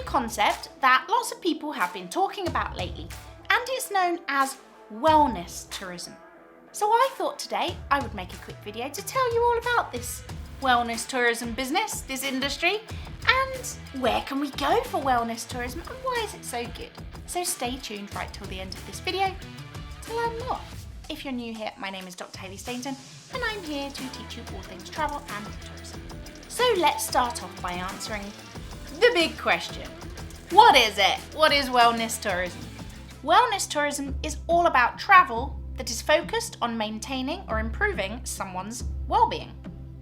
concept that lots of people have been talking about lately, and it's known as wellness tourism. So I thought today I would make a quick video to tell you all about this wellness tourism business, this industry, and where can we go for wellness tourism and why is it so good? So stay tuned right till the end of this video to learn more. If you're new here, my name is Dr. Hayley Stainton and I'm here to teach you all things travel and tourism. So let's start off by answering the big question. What is it? What is wellness tourism? Wellness tourism is all about travel that is focused on maintaining or improving someone's well-being.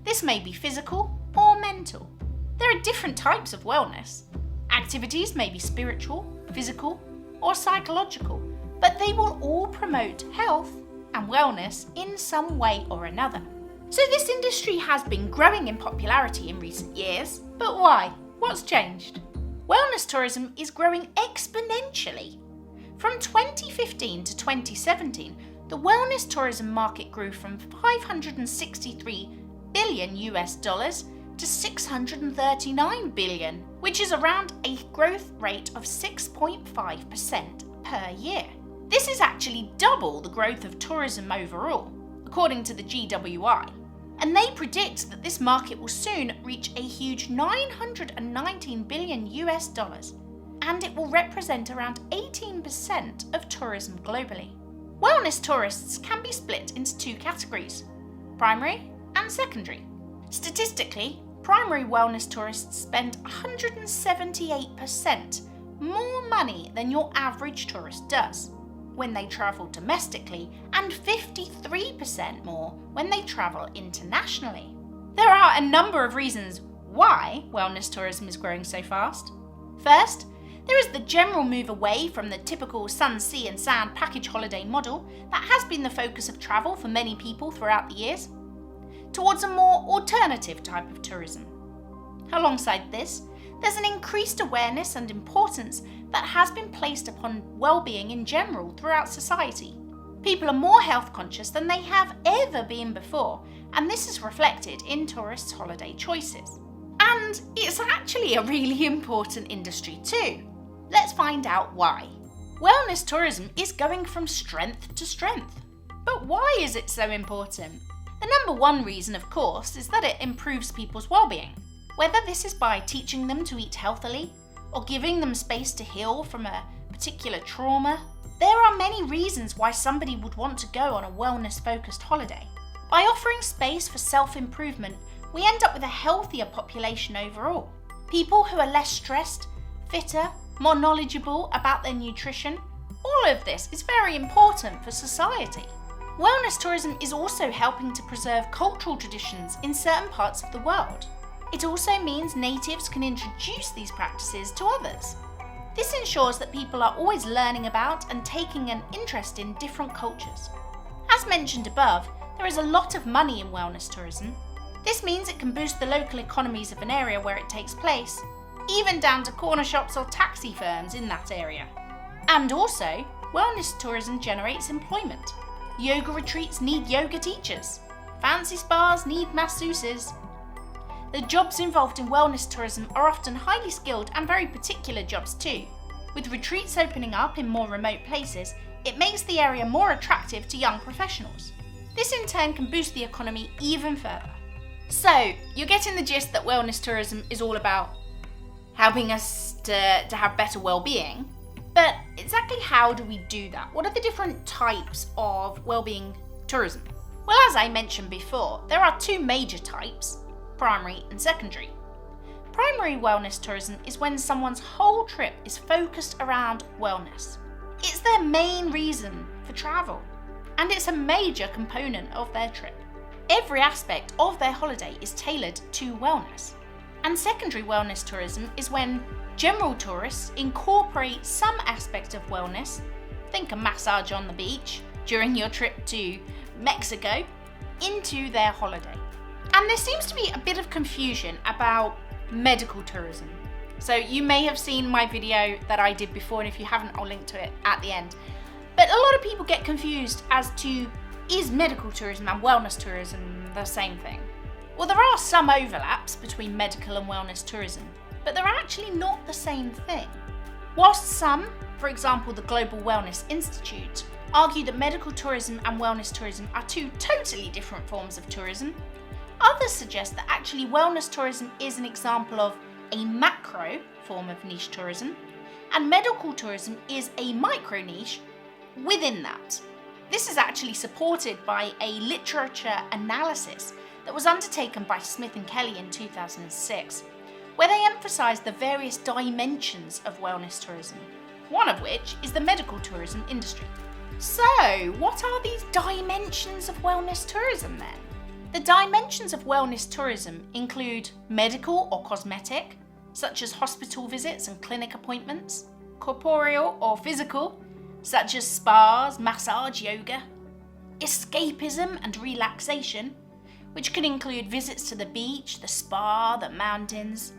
This may be physical or mental. There are different types of wellness. Activities may be spiritual, physical, or psychological, but they will all promote health and wellness in some way or another. So this industry has been growing in popularity in recent years, but why? What's changed? Wellness tourism is growing exponentially. From 2015 to 2017, the wellness tourism market grew from $563 billion to $639 billion, which is around a growth rate of 6.5% per year. This is actually double the growth of tourism overall, according to the GWI. And they predict that this market will soon reach a huge $919 billion, and it will represent around 18% of tourism globally. Wellness tourists can be split into two categories, primary and secondary. Statistically, primary wellness tourists spend 178% more money than your average tourist does when they travel domestically, and 53% more when they travel internationally. There are a number of reasons why wellness tourism is growing so fast. First, there is the general move away from the typical sun, sea and sand package holiday model that has been the focus of travel for many people throughout the years, towards a more alternative type of tourism. Alongside this, there's an increased awareness and importance that has been placed upon well-being in general throughout society. People are more health conscious than they have ever been before, and this is reflected in tourists' holiday choices. And it's actually a really important industry too. Let's find out why. Wellness tourism is going from strength to strength. But why is it so important? The number one reason, of course, is that it improves people's well-being. Whether this is by teaching them to eat healthily, or giving them space to heal from a particular trauma, there are many reasons why somebody would want to go on a wellness-focused holiday. By offering space for self-improvement, we end up with a healthier population overall. People who are less stressed, fitter, more knowledgeable about their nutrition. All of this is very important for society. Wellness tourism is also helping to preserve cultural traditions in certain parts of the world. It also means natives can introduce these practices to others. This ensures that people are always learning about and taking an interest in different cultures. As mentioned above, there is a lot of money in wellness tourism. This means it can boost the local economies of an area where it takes place, even down to corner shops or taxi firms in that area. And also, wellness tourism generates employment. Yoga retreats need yoga teachers. Fancy spas need masseuses. The jobs involved in wellness tourism are often highly skilled and very particular jobs too. With retreats opening up in more remote places, it makes the area more attractive to young professionals. This in turn can boost the economy even further. So, you're getting the gist that wellness tourism is all about helping us to have better well-being. But exactly how do we do that? What are the different types of well-being tourism? Well, as I mentioned before, there are two major types, primary and secondary. Primary wellness tourism is when someone's whole trip is focused around wellness. It's their main reason for travel, and it's a major component of their trip. Every aspect of their holiday is tailored to wellness. And secondary wellness tourism is when general tourists incorporate some aspect of wellness, think a massage on the beach during your trip to Mexico, into their holiday. And there seems to be a bit of confusion about medical tourism. So you may have seen my video that I did before, and if you haven't, I'll link to it at the end. But a lot of people get confused as to, is medical tourism and wellness tourism the same thing? Well, there are some overlaps between medical and wellness tourism, but they're actually not the same thing. Whilst some, for example the Global Wellness Institute, argue that medical tourism and wellness tourism are two totally different forms of tourism, others suggest that actually wellness tourism is an example of a macro form of niche tourism, and medical tourism is a micro niche within that. This is actually supported by a literature analysis that was undertaken by Smith and Kelly in 2006, where they emphasised the various dimensions of wellness tourism, one of which is the medical tourism industry. So, what are these dimensions of wellness tourism then? The dimensions of wellness tourism include medical or cosmetic, such as hospital visits and clinic appointments, corporeal or physical, such as spas, massage, yoga, escapism and relaxation, which can include visits to the beach, the spa, the mountains,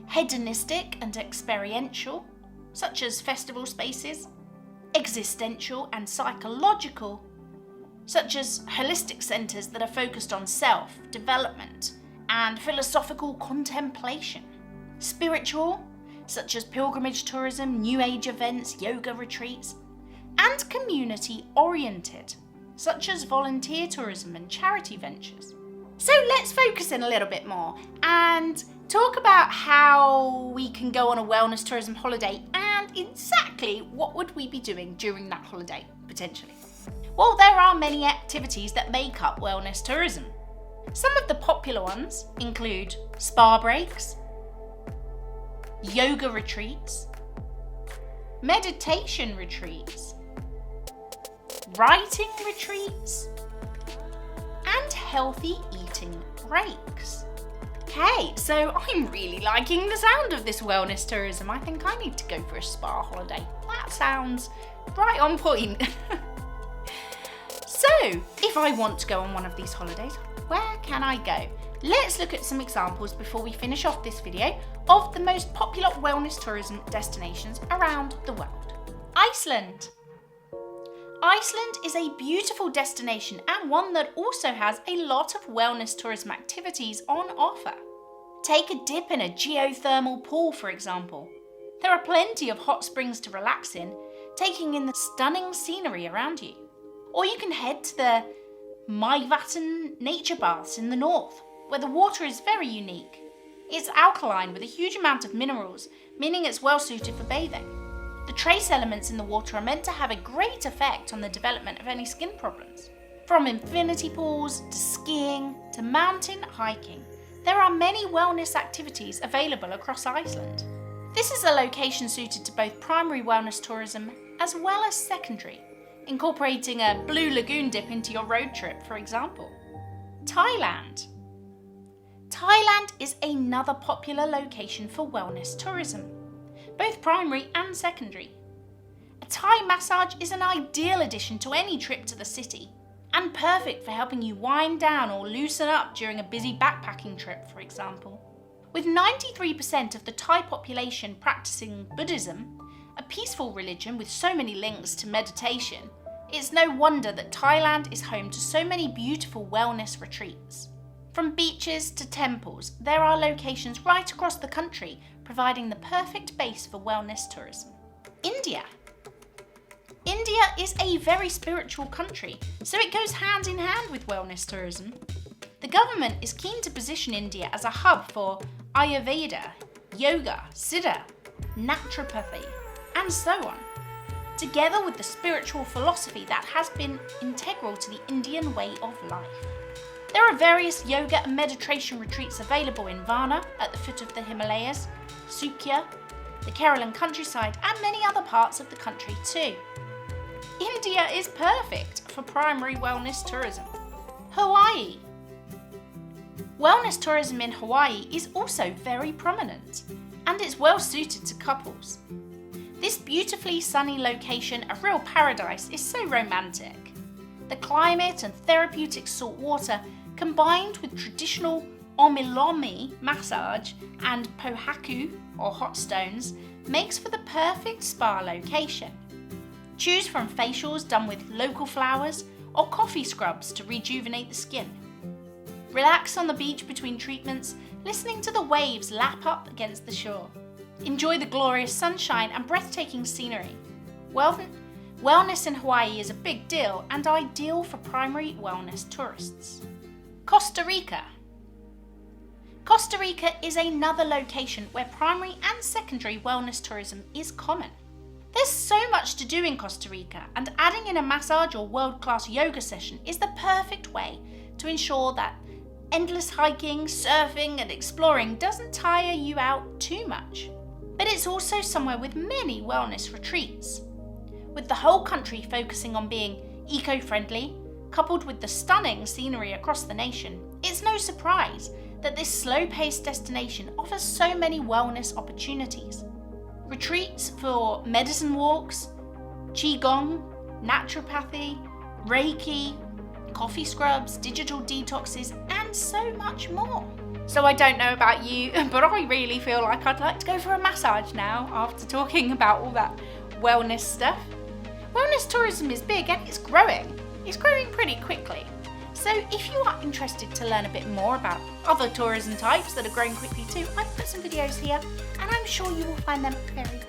hedonistic and experiential, such as festival spaces, existential and psychological, such as holistic centres that are focused on self-development and philosophical contemplation, spiritual, such as pilgrimage tourism, New Age events, yoga retreats, and community-oriented, such as volunteer tourism and charity ventures. So let's focus in a little bit more and talk about how we can go on a wellness tourism holiday and exactly what would we be doing during that holiday, potentially. Well, there are many activities that make up wellness tourism. Some of the popular ones include spa breaks, yoga retreats, meditation retreats, writing retreats, and healthy eating breaks. Okay, so I'm really liking the sound of this wellness tourism. I think I need to go for a spa holiday. That sounds right on point. So, if I want to go on one of these holidays, where can I go? Let's look at some examples before we finish off this video of the most popular wellness tourism destinations around the world. Iceland. Iceland is a beautiful destination and one that also has a lot of wellness tourism activities on offer. Take a dip in a geothermal pool, for example. There are plenty of hot springs to relax in, taking in the stunning scenery around you. Or you can head to the Mývatn nature baths in the north, where the water is very unique. It's alkaline with a huge amount of minerals, meaning it's well suited for bathing. The trace elements in the water are meant to have a great effect on the development of any skin problems. From infinity pools to skiing to mountain hiking, there are many wellness activities available across Iceland. This is a location suited to both primary wellness tourism as well as secondary, incorporating a Blue Lagoon dip into your road trip, for example. Thailand. Thailand is another popular location for wellness tourism, both primary and secondary. A Thai massage is an ideal addition to any trip to the city, and perfect for helping you wind down or loosen up during a busy backpacking trip, for example. With 93% of the Thai population practicing Buddhism, a peaceful religion with so many links to meditation, it's no wonder that Thailand is home to so many beautiful wellness retreats. From beaches to temples, there are locations right across the country providing the perfect base for wellness tourism. India. India is a very spiritual country, so it goes hand in hand with wellness tourism. The government is keen to position India as a hub for Ayurveda, yoga, Siddha, naturopathy, and so on, together with the spiritual philosophy that has been integral to the Indian way of life. There are various yoga and meditation retreats available in Varna at the foot of the Himalayas, Sukya, the Kerala countryside, and many other parts of the country too. India is perfect for primary wellness tourism. Hawaii. Wellness tourism in Hawaii is also very prominent, and it's well suited to couples. This beautifully sunny location, a real paradise, is so romantic. The climate and therapeutic salt water, combined with traditional omilomi massage and pohaku or hot stones, makes for the perfect spa location. Choose from facials done with local flowers or coffee scrubs to rejuvenate the skin. Relax on the beach between treatments, listening to the waves lap up against the shore. Enjoy the glorious sunshine and breathtaking scenery. Wellness in Hawaii is a big deal and ideal for primary wellness tourists. Costa Rica. Costa Rica is another location where primary and secondary wellness tourism is common. There's so much to do in Costa Rica, and adding in a massage or world-class yoga session is the perfect way to ensure that endless hiking, surfing and exploring doesn't tire you out too much. But it's also somewhere with many wellness retreats. With the whole country focusing on being eco-friendly, coupled with the stunning scenery across the nation, it's no surprise that this slow-paced destination offers so many wellness opportunities. Retreats for medicine walks, qigong, naturopathy, reiki, coffee scrubs, digital detoxes, and so much more. So I don't know about you, but I really feel like I'd like to go for a massage now after talking about all that wellness stuff. Wellness tourism is big and it's growing. It's growing pretty quickly. So if you are interested to learn a bit more about other tourism types that are growing quickly too, I've put some videos here and I'm sure you will find them very